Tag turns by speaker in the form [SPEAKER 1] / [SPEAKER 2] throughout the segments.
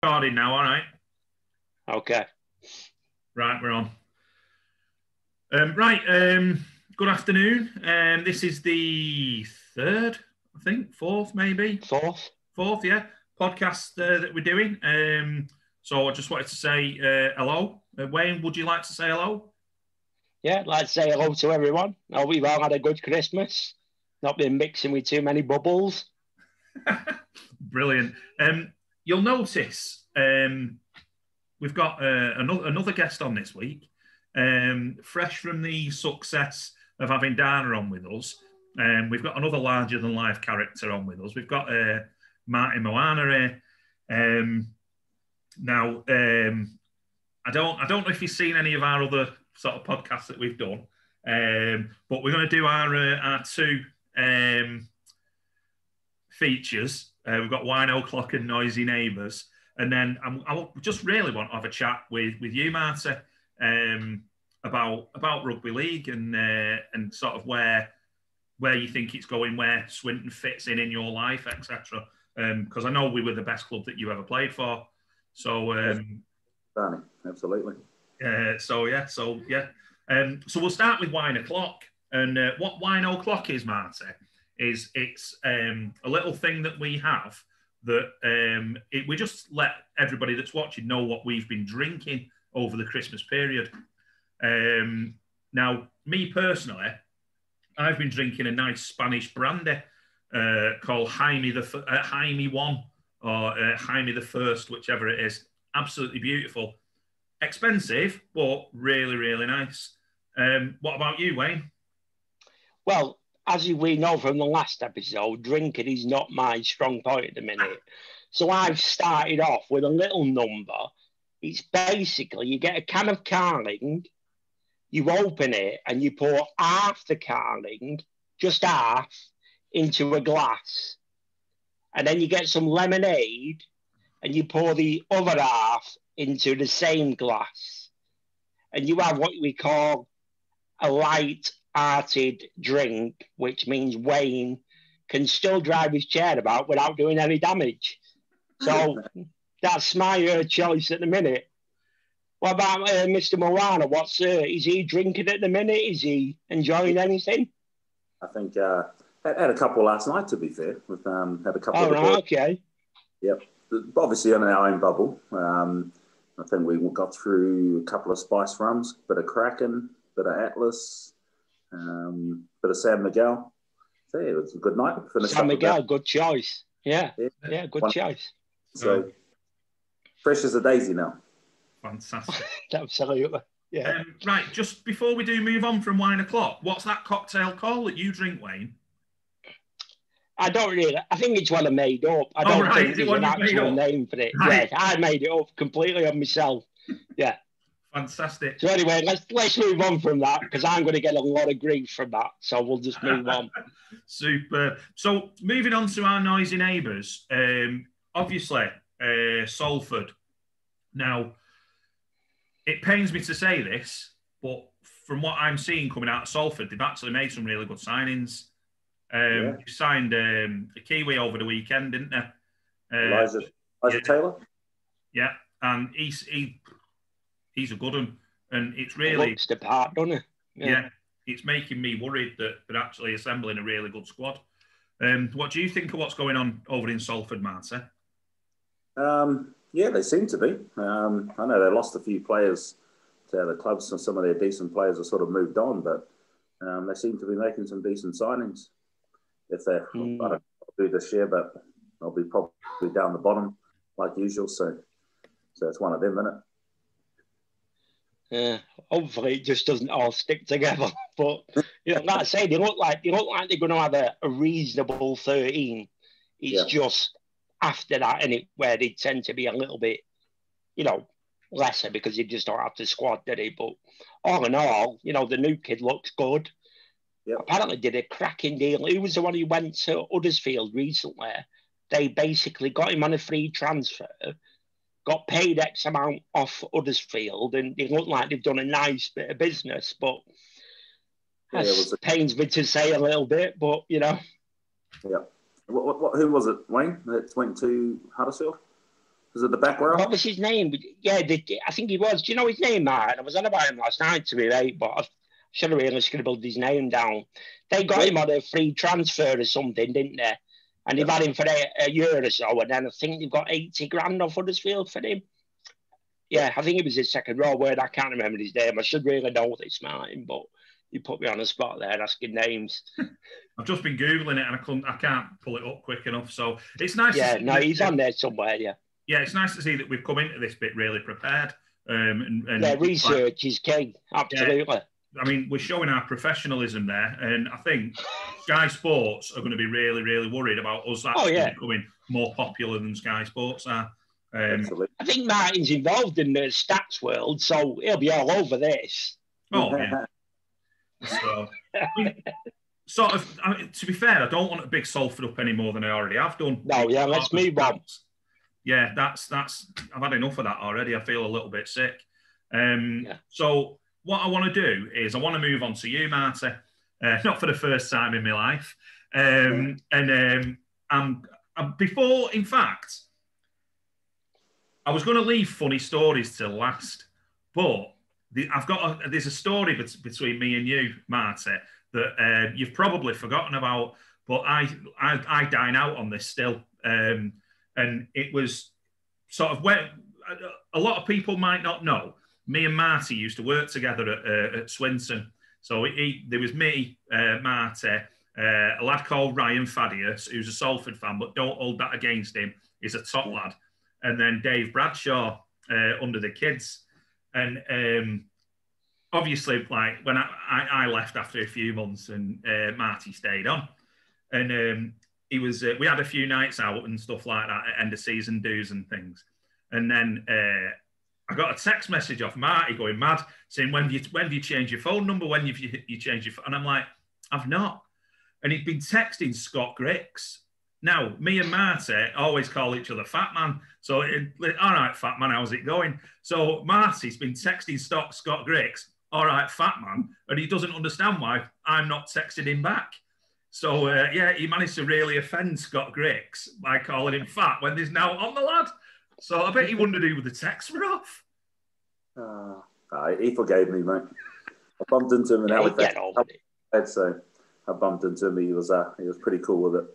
[SPEAKER 1] Recording now, all right?
[SPEAKER 2] Okay.
[SPEAKER 1] Right, we're on. Good afternoon. This is the third, I think, fourth, maybe. Fourth, yeah, podcast that we're doing. So I just wanted to say hello. Wayne, would you like to say hello?
[SPEAKER 2] Yeah, I'd like to say hello to everyone. I hope we've all had a good Christmas. Not been mixing with too many bubbles.
[SPEAKER 1] Brilliant. You'll notice we've got another guest on this week, fresh from the success of having Dana on with us. We've got another larger-than-life character on with us. We've got Marty Moana here. I don't know if you've seen any of our other sort of podcasts that we've done, but we're going to do our two features. We've got Wine O'Clock and Noisy Neighbours. And then I just really want to have a chat with you, Marty, about rugby league and sort of where you think it's going, where Swinton fits in your life, etc. Because I know we were the best club that you ever played for. So,
[SPEAKER 3] Barney, absolutely.
[SPEAKER 1] So we'll start with Wine O'Clock. And what Wine O'Clock is, Marty, is it's a little thing that we have that we just let everybody that's watching know what we've been drinking over the Christmas period. Now, me personally, I've been drinking a nice Spanish brandy called Jaime One or Jaime the First, whichever it is. Absolutely beautiful. Expensive, but really, really nice. What about you, Wayne?
[SPEAKER 2] Well, as we know from the last episode, drinking is not my strong point at the minute. So I've started off with a little number. It's basically, you get a can of Carling, you open it, and you pour half the Carling, just half, into a glass. And then you get some lemonade, and you pour the other half into the same glass. And you have what we call a light-hearted drink, which means Wayne can still drive his chair about without doing any damage. So that's my choice at the minute. What about Mr. Moana? Is he drinking at the minute? Is he enjoying anything?
[SPEAKER 3] I think I had a couple last night, to be fair. We've had a couple
[SPEAKER 2] of
[SPEAKER 3] the
[SPEAKER 2] okay.
[SPEAKER 3] Yep. Obviously on our own bubble. I think we got through a couple of spice rums, bit of Kraken, bit of Atlas, bit of San Miguel. So yeah, it was a good night.
[SPEAKER 2] San Miguel, good choice. Yeah, good choice.
[SPEAKER 3] So fresh as a daisy now.
[SPEAKER 1] Fantastic.
[SPEAKER 2] Absolutely. Yeah.
[SPEAKER 1] Right, just before we do move on from Wine O'Clock, what's that cocktail called that you drink, Wayne?
[SPEAKER 2] I don't really. I think it's one I made up. I don't think there's an actual name for it. Right. Yeah, I made it up completely on myself. Yeah.
[SPEAKER 1] Fantastic.
[SPEAKER 2] So anyway, let's move on from that because I'm going to get a lot of grief from that. So we'll just move on.
[SPEAKER 1] Super. So moving on to our noisy neighbours. Obviously, Salford. Now, it pains me to say this, but from what I'm seeing coming out of Salford, they've actually made some really good signings. You signed a Kiwi over the weekend, didn't they?
[SPEAKER 3] Elijah Taylor?
[SPEAKER 1] Yeah, and he's a good one. And it's really...
[SPEAKER 2] It looks the part, doesn't it?
[SPEAKER 1] Yeah, it's making me worried that they're actually assembling a really good squad. What do you think of what's going on over in Salford, Marty?
[SPEAKER 3] Yeah, they seem to be. I know they lost a few players to other clubs, and some of their decent players have sort of moved on, but they seem to be making some decent signings. If I don't do this year, but I'll be probably down the bottom like usual. So it's one of them, isn't
[SPEAKER 2] it? Hopefully it just doesn't all stick together. But like I say, they look like they're going to have a reasonable 13. It's just after that, and where they tend to be a little bit, lesser because they just don't have the squad, do they? But all in all, the new kid looks good. Yep. Apparently did a cracking deal. He was the one who went to Huddersfield recently. They basically got him on a free transfer, got paid X amount off Huddersfield, and they look like they've done a nice bit of business. But it pains me to say a little bit, but
[SPEAKER 3] Yeah. Who was it, Wayne, that went to Huddersfield? Was it the back row?
[SPEAKER 2] What was his name? Yeah, I think he was. Do you know his name, Martin? I was on about him last night, to be right, but I should have really scribbled his name down. They got him on a free transfer or something, didn't they? And they've had him for a year or so, and then I think they've got 80 grand off Huddersfield for him. Yeah, I think it was his second row word. I can't remember his name. I should really know this, Martin, but you put me on the spot there asking names.
[SPEAKER 1] I've just been Googling it and I can't pull it up quick enough. So it's nice
[SPEAKER 2] to
[SPEAKER 1] see
[SPEAKER 2] he's on there somewhere, yeah.
[SPEAKER 1] Yeah, it's nice to see that we've come into this bit really prepared. And
[SPEAKER 2] research is key. Absolutely.
[SPEAKER 1] Yeah, I mean, we're showing our professionalism there, and I think Sky Sports are going to be really, really worried about us actually becoming more popular than Sky Sports are.
[SPEAKER 2] I think Martin's involved in the stats world, so he'll be all over this.
[SPEAKER 1] Oh, yeah. So, to be fair, I don't want to big Salford up any more than I already have done.
[SPEAKER 2] No, yeah, let's move on.
[SPEAKER 1] Yeah, that's. I've had enough of that already. I feel a little bit sick. So what I want to do is I want to move on to you, Marty. Not for the first time in my life. Before, in fact, I was going to leave funny stories till last, but there's a story between me and you, Marty, that you've probably forgotten about. But I dine out on this still. And it was sort of where a lot of people might not know. Me and Marty used to work together at Swinton. So there was me, Marty, a lad called Ryan Thaddeus, who's a Salford fan, but don't hold that against him. He's a top lad. And then Dave Bradshaw under the kids. And obviously, like when I left after a few months and Marty stayed on. And we had a few nights out and stuff like that at end of season dues and things. And then I got a text message off Marty going mad saying, when do you change your phone number? When you change your phone? And I'm like, I've not. And he'd been texting Scott Grix. Now, me and Marty always call each other Fat Man. So, all right, Fat Man, how's it going? So Marty's been texting Scott Grix, all right, Fat Man. And he doesn't understand why I'm not texting him back. So, he managed to really offend Scott Grix by calling him fat when there's now on the lad. So I bet he wondered who the texts were off.
[SPEAKER 3] He forgave me, mate. I bumped into him in Halifax. So I bumped into him. He was pretty cool with it.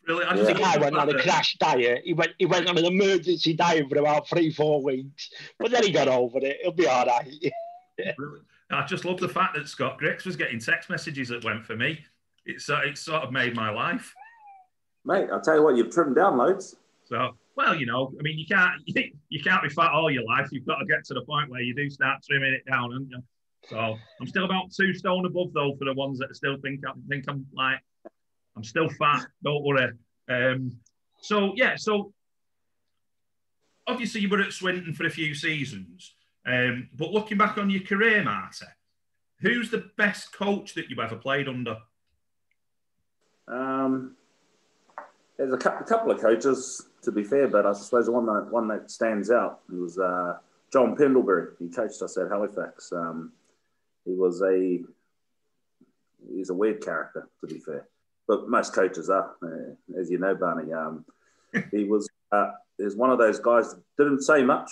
[SPEAKER 1] Really?
[SPEAKER 2] I went on a crash diet. He went on an emergency diet for about 3-4 weeks. But then he got over it. He'll be all right.
[SPEAKER 1] Really? I just love the fact that Scott Grix was getting text messages that went for me. It sort of made my life.
[SPEAKER 3] Mate, I'll tell you what, you've trimmed down loads.
[SPEAKER 1] So, well, I mean, you can't be fat all your life. You've got to get to the point where you do start trimming it down, haven't you? So I'm still about 2 stone above, though, for the ones that still think I'm still fat. Don't worry. So obviously you were at Swinton for a few seasons. But looking back on your career, Marty, who's the best coach that you've ever played under?
[SPEAKER 3] There's a couple of coaches, to be fair, but I suppose the one that stands out was John Pendlebury. He coached us at Halifax. He's a weird character, to be fair, but most coaches are, as you know, Barney. He was one of those guys that didn't say much.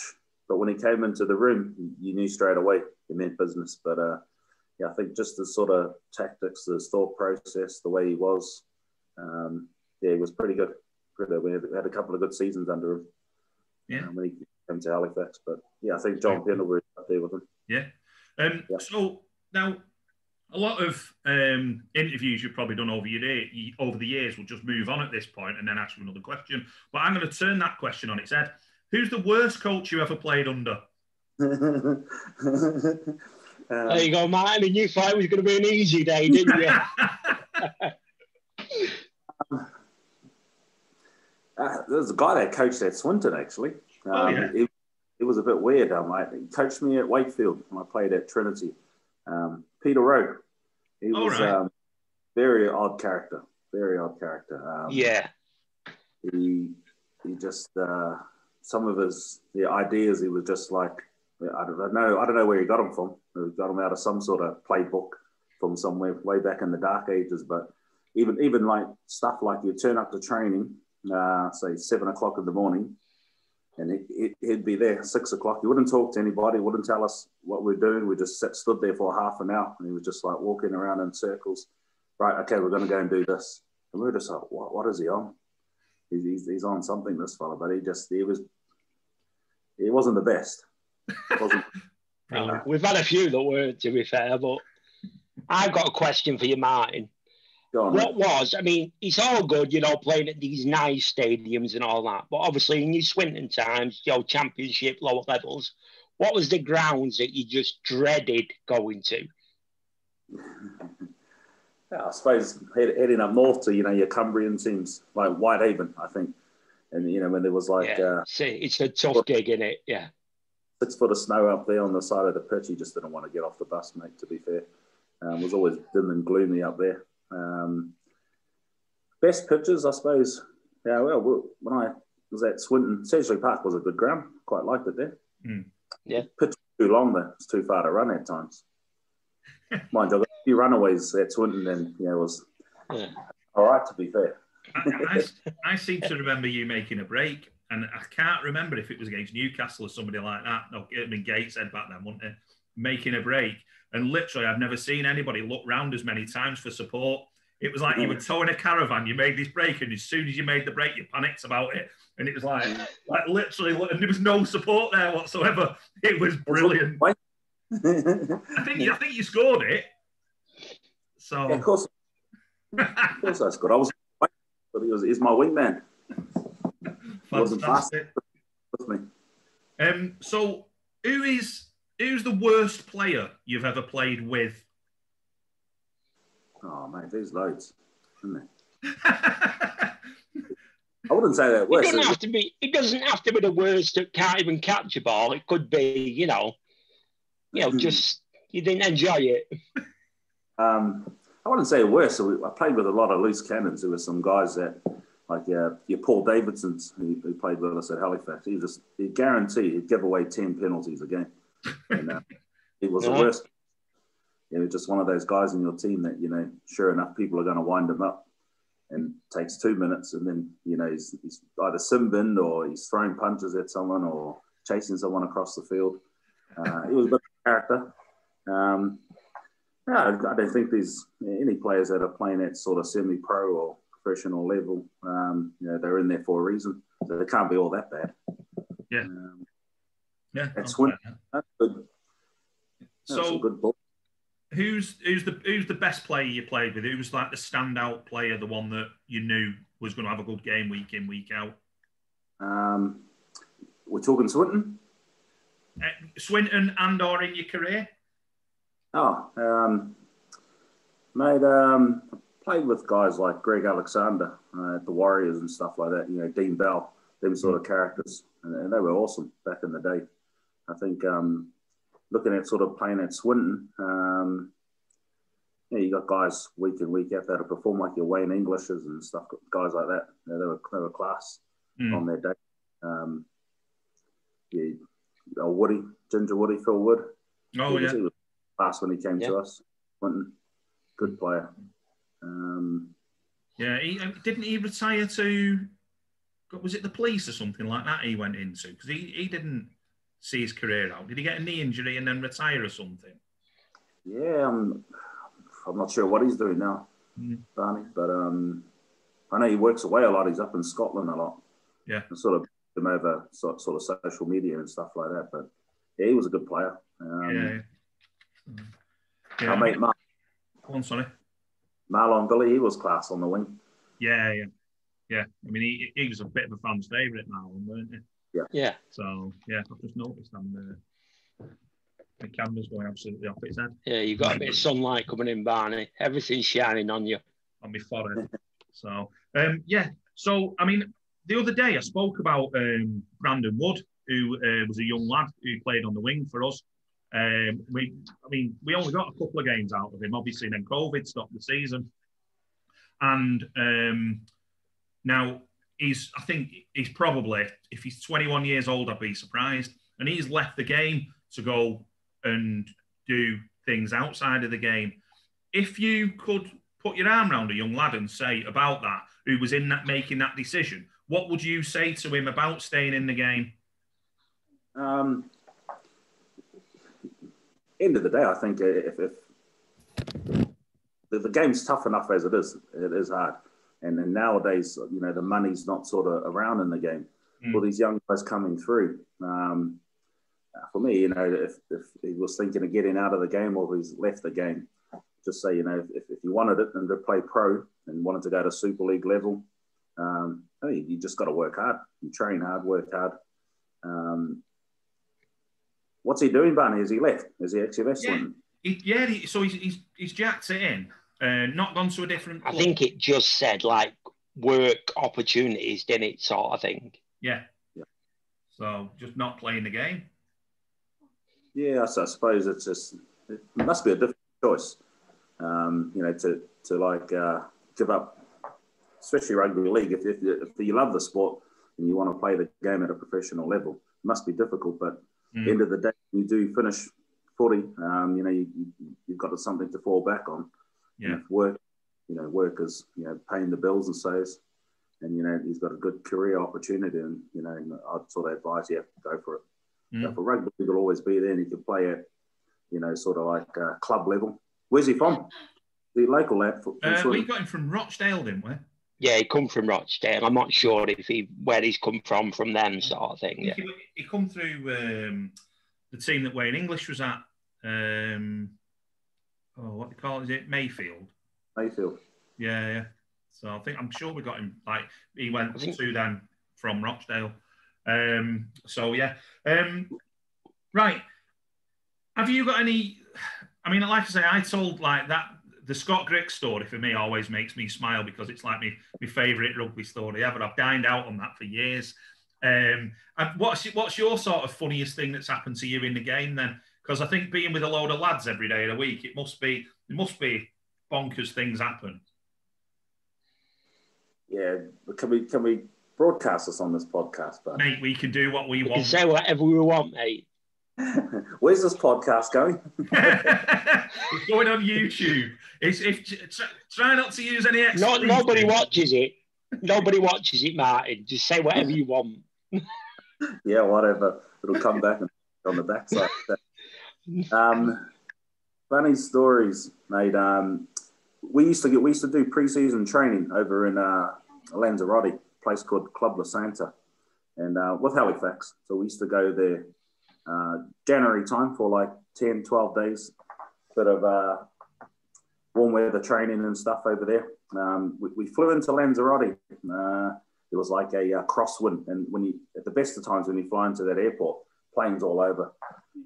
[SPEAKER 3] But when he came into the room, you knew straight away he meant business. But I think just the sort of tactics, his thought process, the way he was, he was pretty good. We had a couple of good seasons under him.
[SPEAKER 1] Yeah.
[SPEAKER 3] When he came to Halifax. But I think John Pendlebury up there with him.
[SPEAKER 1] Yeah. So now, a lot of interviews you've probably done over the years, we'll just move on at this point and then ask you another question. But I'm going to turn that question on its head. Who's the worst coach you ever played under?
[SPEAKER 2] There you go, Martin. And you thought it was going to be an easy day, didn't you?
[SPEAKER 3] There's a guy that coached at Swinton, actually. It was a bit weird. He coached me at Wakefield when I played at Trinity. Peter Rowe. He was very odd character. Very odd character. He just... some of the ideas, he was just like, I don't know where he got them from. He got them out of some sort of playbook from somewhere way back in the dark ages. But even like stuff like you turn up to training, say 7 o'clock in the morning, And he'd be there at 6 o'clock. He wouldn't talk to anybody, wouldn't tell us what we're doing. We just stood there for half an hour, and he was just like walking around in circles. Right, okay, we're going to go and do this. And we were just like, what is he on? He's on something, this fella, but he wasn't the best.
[SPEAKER 2] We've had a few that were, to be fair, but I've got a question for you, Martin. It's all good, playing at these nice stadiums and all that, but obviously in your Swinton times, championship, lower levels, what was the grounds that you just dreaded going to?
[SPEAKER 3] Yeah, I suppose heading up north to, your Cumbrian teams, like Whitehaven, I think. And, when there was like...
[SPEAKER 2] it's a tough gig, isn't it? Yeah.
[SPEAKER 3] 6 foot of snow up there on the side of the pitch. He just didn't want to get off the bus, mate, to be fair. It was always dim and gloomy up there. Best pitches, I suppose. Yeah, well, when I was at Swinton, Sedgley Park was a good ground. Quite liked it there.
[SPEAKER 2] Yeah.
[SPEAKER 3] Pitch was too long, though. It's too far to run at times. Mind you, I got a few runaways at Swinton, and it was all right, to be fair.
[SPEAKER 1] I seem to remember you making a break, and I can't remember if it was against Newcastle or somebody like that. No, it had been Gateshead back then, wasn't it? Making a break. And literally, I've never seen anybody look round as many times for support. It was like you were towing a caravan, you made this break, and as soon as you made the break, you panicked about it. And it was like literally, and there was no support there whatsoever. It was brilliant. I think you scored it. So
[SPEAKER 3] yeah, of course I scored. I was, but he's my wingman. Wasn't fast with me.
[SPEAKER 1] So who's the worst player you've ever played with?
[SPEAKER 3] Oh, mate, there's loads, isn't there? I wouldn't say that worst.
[SPEAKER 2] It doesn't have to be the worst that can't even catch a ball. It could be, just you didn't enjoy it.
[SPEAKER 3] I wouldn't say worse. I played with a lot of loose cannons. There were some guys that, like your Paul Davidsons, who played with us at Halifax. He'd guarantee he'd give away 10 penalties a game. And he was the worst. Just one of those guys in your team that, sure enough, people are going to wind him up, and it takes 2 minutes, and then, he's either sim-binned or he's throwing punches at someone or chasing someone across the field. He was a bit of a character. I don't think there's any players that are playing at sort of semi-pro or professional level. They're in there for a reason, so they can't be all that bad.
[SPEAKER 1] Yeah.
[SPEAKER 3] That's good. That's a good ball.
[SPEAKER 1] Who's the best player you played with? Who was like the standout player, the one that you knew was going to have a good game week in, week out?
[SPEAKER 3] We're talking Swinton?
[SPEAKER 1] Swinton and or in your career?
[SPEAKER 3] Mate, I played with guys like Greg Alexander at the Warriors and stuff like that, Dean Bell, them sort of characters. And they were awesome back in the day. I think looking at sort of playing at Swinton, you got guys week in, week out that perform like your Wayne Englishes and stuff, guys like that. They were class on their day. Woody, Ginger Woody, Phil Wood. He was class when he came to us. Swinton, good player.
[SPEAKER 1] Didn't he retire to? Was it the police or something like that he went into? Because he didn't see his career out. Did he get a knee injury and then retire or something? Yeah,
[SPEAKER 3] I'm not sure what he's doing now, Barney. But I know he works away a lot. He's up in Scotland a lot.
[SPEAKER 1] Yeah,
[SPEAKER 3] and sort of him over sort of social media and stuff like that. But he was a good player. Our mate Mark.
[SPEAKER 1] Go on, sorry.
[SPEAKER 3] Marlon Billy, he was class on the wing.
[SPEAKER 1] Yeah. I mean, he was a bit of a fan's favourite, Marlon, weren't he?
[SPEAKER 2] Yeah.
[SPEAKER 1] So, I've just noticed the camera's going absolutely off its head.
[SPEAKER 2] Yeah, you've got a bit of sunlight coming in, Barney. Everything's shining on you.
[SPEAKER 1] On my forehead. So, So, I mean, the other day I spoke about Brandon Wood, who was a young lad who played on the wing for us. We only got a couple of games out of him. Obviously, then COVID stopped the season. And now I think he's probably, if he's 21 years old, I'd be surprised. And he's left the game to go and do things outside of the game. If you could put your arm around a young lad and say about that, who was in that making that decision, what would you say to him about staying in the game?
[SPEAKER 3] End of the day, I think if the game's tough enough as it is hard. And then nowadays, you know, the money's not sort of around in the game for these young guys coming through. For me, you know, if he was thinking of getting out of the game or he's left the game, just say, you know, if you wanted it and to play pro and wanted to go to Super League level, you just got to work hard. You train hard, work hard. What's he doing, Barney? Is he left? Is he actually left?
[SPEAKER 1] So he's jacked it in, not gone to a different club.
[SPEAKER 2] I think it just said like work opportunities, didn't it? Sort of thing.
[SPEAKER 1] Yeah. So just not playing the game.
[SPEAKER 3] Yeah, I suppose it must be a difficult choice, you know, to like give up, especially rugby league. If you love the sport and you want to play the game at a professional level, it must be difficult. But at the end of the day, you do finish footy. You know, you've got something to fall back on.
[SPEAKER 1] Yeah.
[SPEAKER 3] And work is, you know, paying the bills and so. And, you know, he's got a good career opportunity, and, you know, I'd sort of advise you have to go for it. For rugby, he'll always be there, and he can play at, you know, sort of like club level. Where's he from? The local lad?
[SPEAKER 1] We got him from Rochdale, didn't we?
[SPEAKER 2] Yeah, he come from Rochdale. I'm not sure where he's come from them sort of thing. Yeah.
[SPEAKER 1] He come through the team that Wayne English was at. What they call it? Is it Mayfield?
[SPEAKER 3] Mayfield.
[SPEAKER 1] Yeah. So I'm sure we got him. Like he went to them from Rochdale. Right. Have you got any? I mean, like I say, I told like that. The Scott Grick story for me always makes me smile because it's like my favourite rugby story ever. I've dined out on that for years. And what's your sort of funniest thing that's happened to you in the game then? Because I think being with a load of lads every day of the week, it must be bonkers things happen.
[SPEAKER 3] Yeah, can we broadcast this on this podcast, bud?
[SPEAKER 1] Mate, we can do what we want.
[SPEAKER 2] We can say whatever we want, mate.
[SPEAKER 3] Where's this podcast going?
[SPEAKER 1] It's going on YouTube. Try not to use any extra.
[SPEAKER 2] Nobody watches it. Nobody watches it, Martin. Just say whatever you want.
[SPEAKER 3] Yeah, whatever. It'll come back on the backside. Funny stories, mate. We used to do preseason training over in Lanzarote, a place called Club La Santa, and with Halifax. So we used to go there January time for like 10, 12 days, bit of warm weather training and stuff over there. We flew into Lanzarote. It was like a crosswind, and at the best of times when you fly into that airport, planes all over.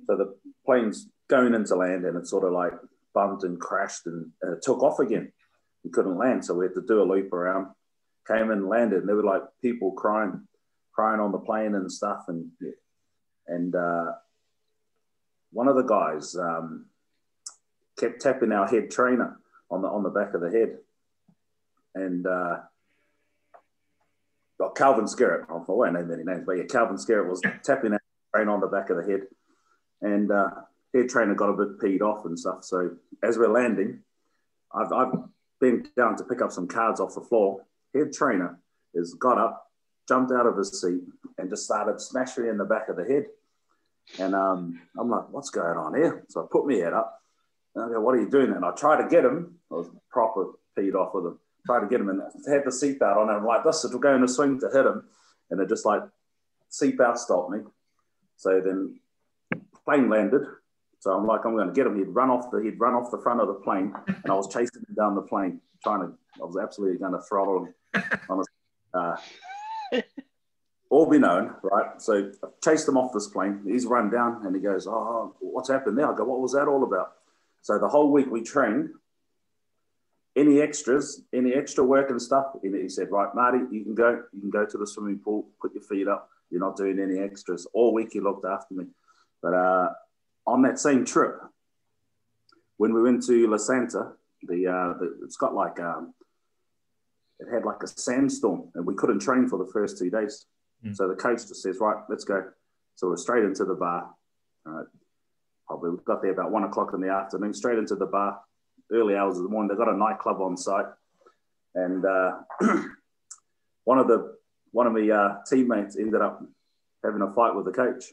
[SPEAKER 3] So the plane's going into land, and it sort of like bumped and crashed, and it took off again. We couldn't land, so we had to do a loop around. Came in, landed, and there were like people crying on the plane and stuff, and one of the guys kept tapping our head trainer on the back of the head, and Calvin Skerritt. I won't name any names, but yeah, Calvin Skerritt was tapping our trainer on the back of the head, and head trainer got a bit peed off and stuff. So as we're landing, I've been down to pick up some cards off the floor. Head trainer has got up, jumped out of his seat, and just started smashing me in the back of the head. And I'm like, what's going on here? So I put my head up, and I go, what are you doing? And I try to get him. I was proper peed off with him. Tried to get him, and had the seatbelt on, and I'm like, this, it'll go in a swing to hit him. And it just like, seatbelt stopped me. So then plane landed. So I'm like, I'm going to get him. He'd run off the front of the plane, and I was chasing him down the plane, I was absolutely going to throttle him. All be known, right? So I chased him off this plane. He's run down, and he goes, oh, what's happened there? I go, what was that all about? So the whole week we trained. Any extra work and stuff? And he said, right, Marty, you can go to the swimming pool, put your feet up. You're not doing any extras. All week he looked after me. But on that same trip, when we went to La Santa, it's got like, it had like a sandstorm, and we couldn't train for the first 2 days. So the coach just says, right, let's go. So we're straight into the bar. Probably we got there about 1 o'clock in the afternoon, straight into the bar. Early hours of the morning. They've got a nightclub on site, and one of my teammates ended up having a fight with the coach.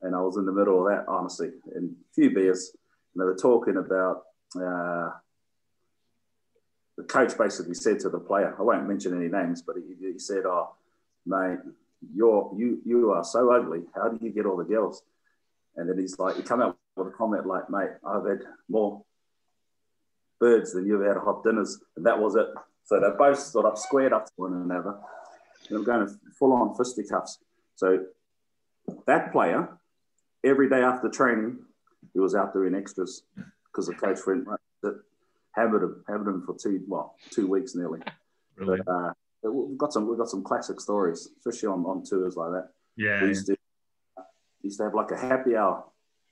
[SPEAKER 3] and I was in the middle of that, honestly, and a few beers, and they were talking about the coach basically said to the player, I won't mention any names, but he said, "Oh, mate, you are so ugly. How do you get all the girls?" And then he's like, he come out with a comment like, "Mate, I've had more birds than you've had hot dinners," and that was it. So they both sort of squared up to one another. They were going to full-on fisticuffs. So that player, every day after training, he was out doing extras because the coach went, hammered him for 2 weeks nearly.
[SPEAKER 1] Really?
[SPEAKER 3] But, we've got some classic stories, especially on tours like that.
[SPEAKER 1] Yeah.
[SPEAKER 3] We used to have like a happy hour.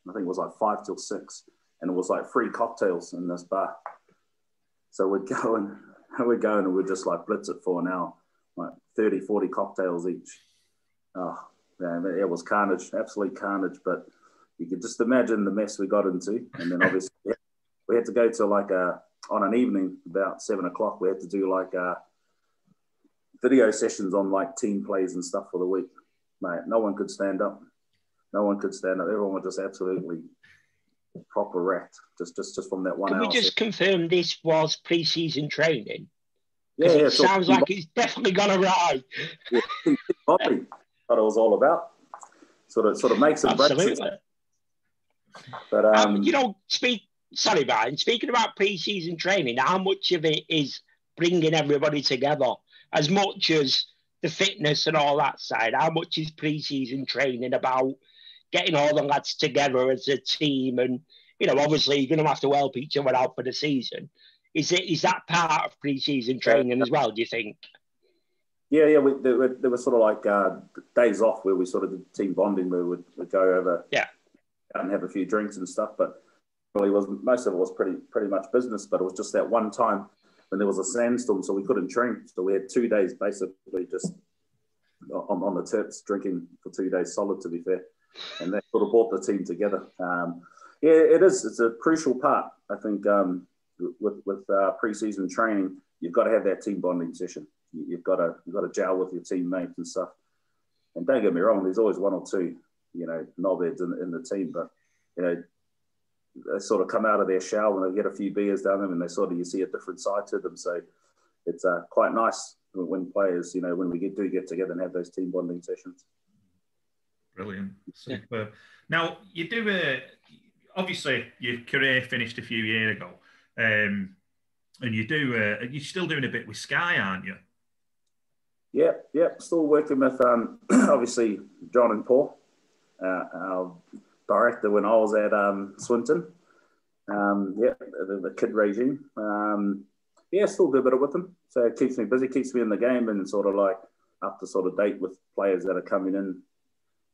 [SPEAKER 3] I think it was like 5 till 6, and it was like free cocktails in this bar. So we'd go and we'd just like blitz it for an hour, like 30, 40 cocktails each. Oh, man, it was carnage, absolute carnage. But you could just imagine the mess we got into. And then obviously we had to go to like on an evening about 7 o'clock, we had to do like video sessions on like team plays and stuff for the week. Mate, no one could stand up. Everyone was just absolutely proper wrecked, just from that 1 hour.
[SPEAKER 2] Can we just confirm this was pre-season training?
[SPEAKER 3] Yeah,
[SPEAKER 2] it sounds like it's definitely gone awry.
[SPEAKER 3] Yeah, what it was all about. Sort of makes it breaks. But
[SPEAKER 2] sorry, Brian. Speaking about pre-season training, how much of it is bringing everybody together? As much as the fitness and all that side, how much is pre-season training about getting all the lads together as a team? And obviously you're going to have to help each other out for the season. Is that part of pre-season training as well, do you think?
[SPEAKER 3] Yeah. There were sort of like days off where we sort of did team bonding, where we'd go over out and have a few drinks and stuff. But really most of it was pretty much business. But it was just that one time when there was a sandstorm, so we couldn't train. So we had 2 days basically just on the tips drinking for 2 days solid, to be fair. And that sort of brought the team together. It is. It's a crucial part, I think. With pre-season training, you've got to have that team bonding session. You've got to gel with your teammates and stuff. And don't get me wrong, there's always one or two, knobheads in the team, but they sort of come out of their shell when they get a few beers down them, and you see a different side to them. So it's quite nice when players, when we do get together and have those team bonding sessions.
[SPEAKER 1] Brilliant, superb. Now you do obviously your career finished a few years ago. And you're still doing a bit with Sky, aren't you?
[SPEAKER 3] Yeah. Still working with obviously John and Paul, our director when I was at Swinton. The kid regime. Still do a bit with them. So it keeps me busy, keeps me in the game, and sort of like up to sort of date with players that are coming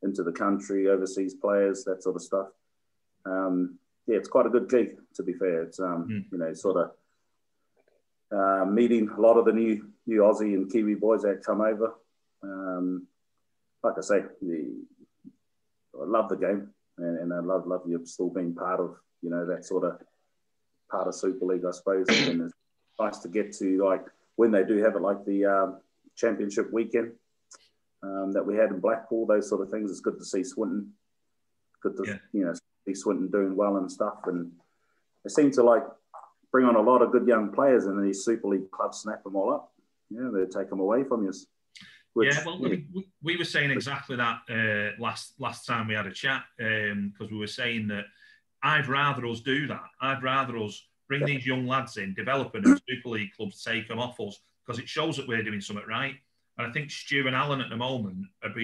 [SPEAKER 3] into the country, overseas players, that sort of stuff. It's quite a good gig, to be fair. It's, sort of meeting a lot of the new Aussie and Kiwi boys that come over. Like I say, I love the game, and I love you still being part of, that sort of part of Super League, I suppose. And it's nice to get to, like, when they do have it, like the championship weekend that we had in Blackpool, those sort of things. It's good to see Swinton. Good to, see Swinton doing well and stuff. And they seem to, like, bring on a lot of good young players, and these Super League clubs snap them all up. They take them away from you.
[SPEAKER 1] We were saying exactly that last time we had a chat, because we were saying that I'd rather us do that. I'd rather us bring these young lads in, develop them in Super League clubs, take them off us, because it shows that we're doing something right. And I think Stu and Alan at the moment are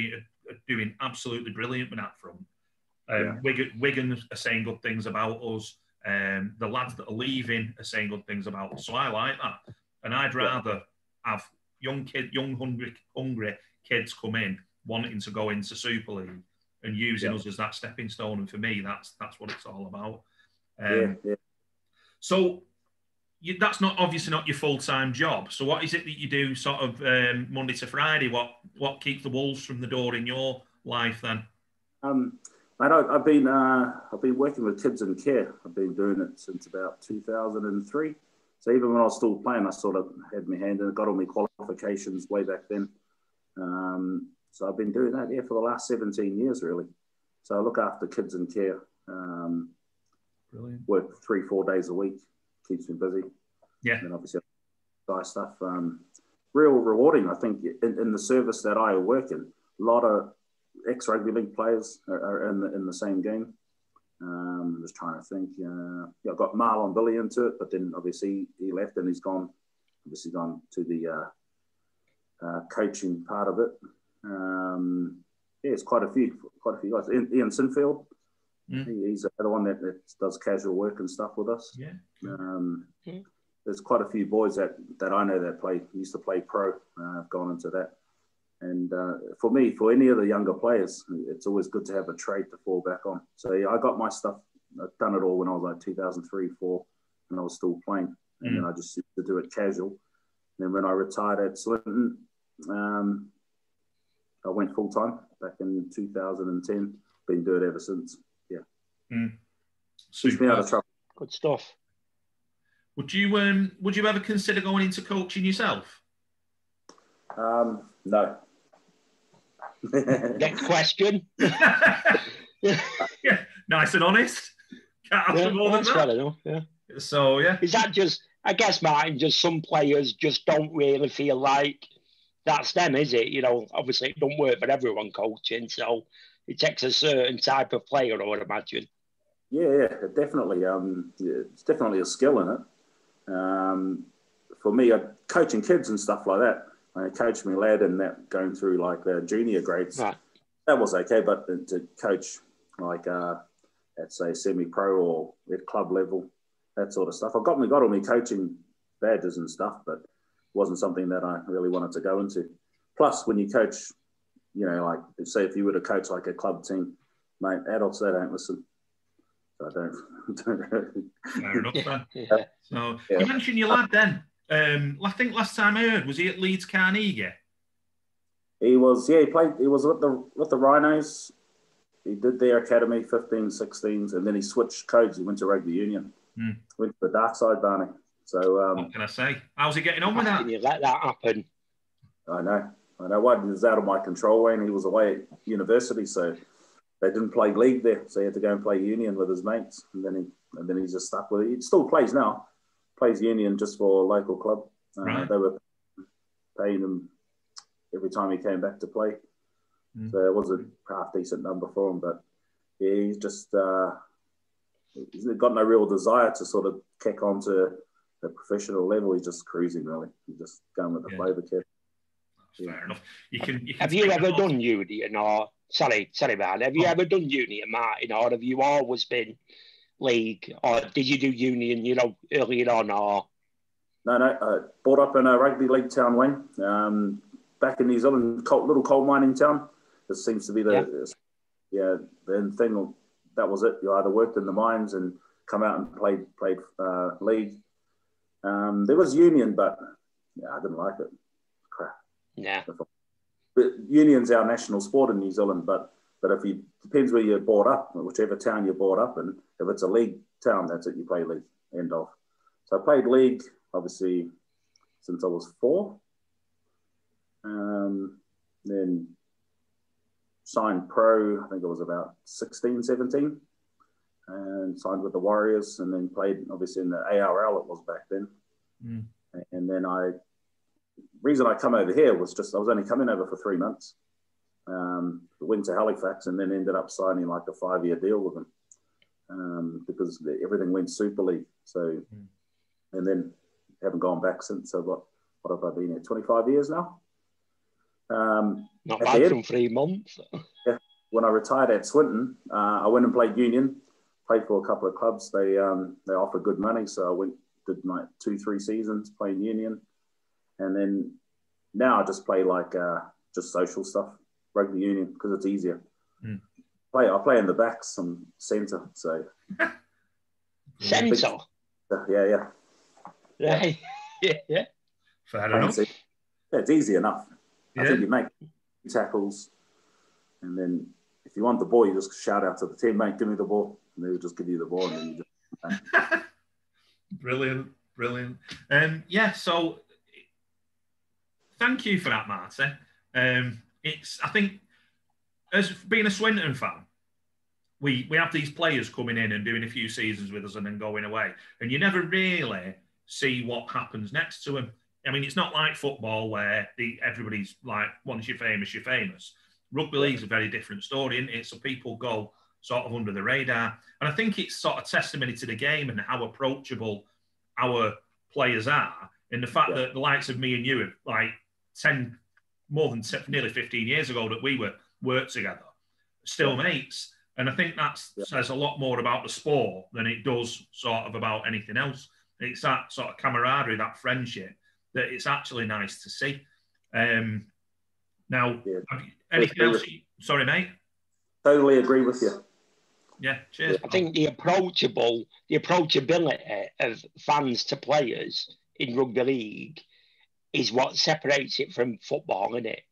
[SPEAKER 1] doing absolutely brilliant with that front. Wigan are saying good things about us. The lads that are leaving are saying good things about us. So I like that. And I'd rather have young, hungry kids come in wanting to go into Super League and using us as that stepping stone. And for me, that's what it's all about. So that's obviously not your full-time job. So what is it that you do sort of Monday to Friday? What keeps the wolves from the door in your life then?
[SPEAKER 3] I've been working with kids in care. I've been doing it since about 2003. So even when I was still playing, I sort of had my hand in it, got all my qualifications way back then. So I've been doing that for the last 17 years, really. So I look after kids in care.
[SPEAKER 1] Brilliant.
[SPEAKER 3] Work 3-4 days a week. Keeps me busy.
[SPEAKER 1] Yeah.
[SPEAKER 3] And then obviously guy stuff. Real rewarding, I think, in the service that I work in. A lot of ex-rugby league players are in the same game. I'm just trying to think. I got Marlon Billy into it, but then obviously he left and he's gone to the coaching part of it. It's quite a few guys. Ian Sinfield, he's the one that does casual work and stuff with us.
[SPEAKER 1] Yeah.
[SPEAKER 3] There's quite a few boys that I know that used to play pro. Have gone into that. And for me, for any of the younger players, it's always good to have a trade to fall back on. So yeah, I got my stuff. I've done it all when I was like 2003, 2004, and I was still playing. And then I just used to do it casual. And then when I retired at Swinton, I went full time back in 2010. Been doing it ever since. Yeah. Keeps me out of trouble.
[SPEAKER 2] Good stuff.
[SPEAKER 1] Would you ever consider going into coaching yourself?
[SPEAKER 3] No.
[SPEAKER 2] Next question.
[SPEAKER 1] Yeah, nice and honest. Can't ask for more than
[SPEAKER 2] that's
[SPEAKER 1] that.
[SPEAKER 2] fair enough, yeah.
[SPEAKER 1] So yeah.
[SPEAKER 2] Is that just, I guess, Martin, just some players just don't really feel like that's them, is it? You know, obviously it don't work for everyone coaching, so it takes a certain type of player, I would imagine.
[SPEAKER 3] Yeah, definitely. It's definitely a skill in it. For me, coaching kids and stuff like that. I coached my lad and that going through like the junior grades. Right. That was okay, but to coach like at say semi-pro or at club level, that sort of stuff. I got all my coaching badges and stuff, but it wasn't something that I really wanted to go into. Plus, when you coach, you know, like say if you were to coach like a club team, mate, adults they don't listen. So I don't really.
[SPEAKER 1] Fair enough, then. Yeah. So you mentioned your lad then. I think last time I heard, was he at Leeds Carnegie?
[SPEAKER 3] He was, he played. He was with the Rhinos. He did their academy, 15s, 16s, and then he switched codes. He went to rugby union. Went to the dark side, Barney. So
[SPEAKER 1] what can I say? How's he getting on with that?
[SPEAKER 2] Can you let that happen?
[SPEAKER 3] I know. What was out of my control, Wayne. He was away at university, so they didn't play league there, so he had to go and play union with his mates, and then he just stuck with it. He still plays now. Plays union just for a local club.
[SPEAKER 1] Right.
[SPEAKER 3] They were paying him every time he came back to play. So it was a half decent number for him, but yeah, he's just he's got no real desire to sort of kick on to the professional level. He's just cruising, really. He's just going with the flow of the kid.
[SPEAKER 1] Fair enough. You can
[SPEAKER 2] have you ever done union or sorry, man? Have you ever done union, Martin, or have you always been league, or did you do union, you know, earlier on, or?
[SPEAKER 3] No. Brought up in a rugby league town, Wayne. Back in New Zealand, little coal mining town. This seems to be the thing. That was it. You either worked in the mines and come out and played league. There was union, but I didn't like it. Crap.
[SPEAKER 2] Yeah.
[SPEAKER 3] But union's our national sport in New Zealand, but if you depends where you're brought up, whichever town you're brought up in. If it's a league town, that's it. You play league. End of. So I played league, obviously, since I was 4. Then signed pro, I think it was about 16, 17. And signed with the Warriors, and then played, obviously, in the ARL, it was back then. And then reason I come over here was just, I was only coming over for 3 months. Went to Halifax and then ended up signing like a 5-year deal with them because everything went Super League. So, and then haven't gone back since. So what have I been here? 25 years now.
[SPEAKER 2] Not bad from 3 months.
[SPEAKER 3] Yeah. When I retired at Swinton, I went and played union. Played for a couple of clubs. They offered good money, so I did like 2-3 seasons playing union, and then now I just play like just social stuff, rugby union, because it's easier. I play in the backs and centre, so
[SPEAKER 2] centre.
[SPEAKER 3] Yeah.
[SPEAKER 1] Fair enough.
[SPEAKER 3] Yeah, it's easy enough. I think you make tackles, and then if you want the ball, you just shout out to the team, mate, give me the ball, and they'll just give you the ball, and then you just.
[SPEAKER 1] Brilliant. So thank you for that, Marty. I think, as being a Swinton fan, we have these players coming in and doing a few seasons with us and then going away, and you never really see what happens next to them. I mean, it's not like football where everybody's like, once you're famous, you're famous. Rugby league's a very different story, isn't it? So people go sort of under the radar. And I think it's sort of testimony to the game and how approachable our players are, and the fact that the likes of me and you, like nearly 15 years ago that we worked together, still mates. And I think that says a lot more about the sport than it does sort of about anything else. It's that sort of camaraderie, that friendship, that it's actually nice to see. Now, anything else? Sorry, mate.
[SPEAKER 3] Totally agree with you.
[SPEAKER 1] Yeah, cheers.
[SPEAKER 2] I think the approachability of fans to players in rugby league is what separates it from football, isn't it?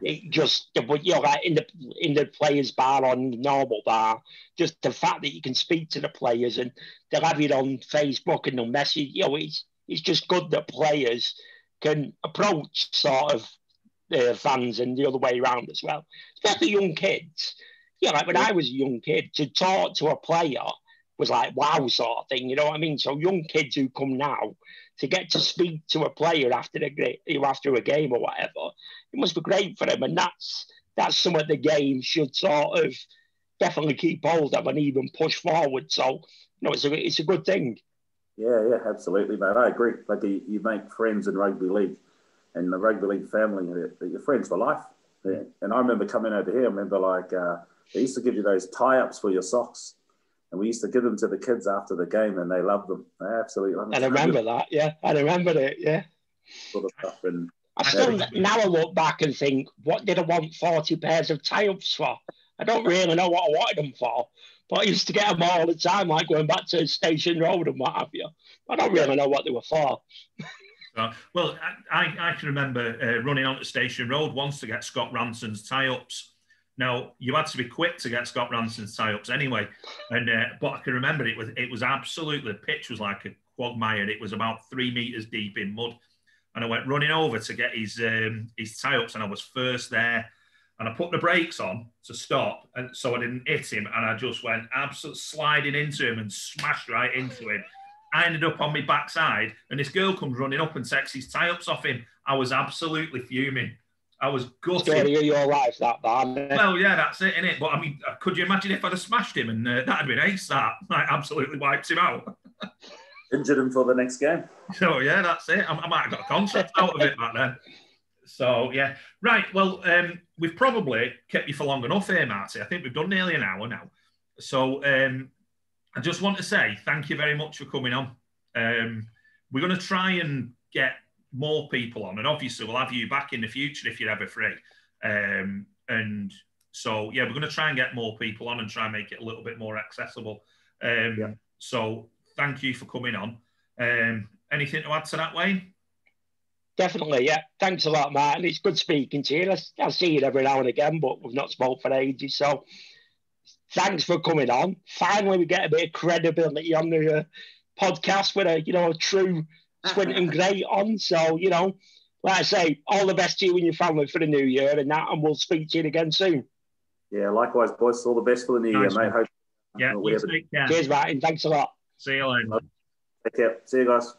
[SPEAKER 2] It just, like in the players' bar, on normal bar, just the fact that you can speak to the players and they'll have it on Facebook and they'll message. It's just good that players can approach sort of fans and the other way around as well, especially young kids. Like when I was a young kid, to talk to a player was like wow sort of thing, you know what I mean? So young kids who come now to get to speak to a player after a game or whatever, it must be great for them, and that's something the game should sort of definitely keep hold of and even push forward. So it's a good thing.
[SPEAKER 3] Yeah, absolutely, mate. I agree. Like you make friends in rugby league, and the rugby league family, you're friends for life. Yeah. And I remember coming over here. I remember they used to give you those tie-ups for your socks, and we used to give them to the kids after the game, and they loved them. They absolutely loved them.
[SPEAKER 2] I remember that. Yeah, I remember it. Yeah.
[SPEAKER 3] Sort of stuff. And
[SPEAKER 2] now I look back and think, what did I want 40 pairs of tie-ups for? I don't really know what I wanted them for, but I used to get them all the time, like going back to Station Road and what have you. I don't really know what they were for.
[SPEAKER 1] Well, I can remember running onto Station Road once to get Scott Ranson's tie-ups. Now, you had to be quick to get Scott Ranson's tie-ups anyway, but I can remember it was absolutely, the pitch was like a quagmire. It was about 3 meters deep in mud, and I went running over to get his tie-ups, and I was first there. And I put the brakes on to stop, and so I didn't hit him, and I just went absolutely sliding into him and smashed right into him. I ended up on my backside, and this girl comes running up and takes his tie-ups off him. I was absolutely fuming. I was gutted.
[SPEAKER 2] Story of your life, that bad.
[SPEAKER 1] Well, yeah, that's it, innit? But I mean, could you imagine if I'd have smashed him and that'd have been ace? That absolutely wiped him out.
[SPEAKER 3] Injured him for the next game.
[SPEAKER 1] So yeah, that's it. I might have got a contract out of it back then. So yeah, right. Well, we've probably kept you for long enough here, Marty. I think we've done nearly an hour now. So I just want to say thank you very much for coming on. We're going to try and get more people on, and obviously we'll have you back in the future if you're ever free. And so yeah, we're going to try and get more people on and try and make it a little bit more accessible. So thank you for coming on. Anything to add to that, Wayne?
[SPEAKER 2] Definitely, yeah. Thanks a lot, Martin. It's good speaking to you. I'll see you every now and again, but we've not spoke for ages. So thanks for coming on. Finally, we get a bit of credibility on the podcast with a true Swinton great on. So, like I say, all the best to you and your family for the new year and we'll speak to you again soon.
[SPEAKER 3] Yeah, likewise, boys. All the best for the new year, mate.
[SPEAKER 1] Yeah,
[SPEAKER 3] Cheers,
[SPEAKER 2] Martin. Thanks a lot.
[SPEAKER 1] See you later.
[SPEAKER 3] Take care. See you guys.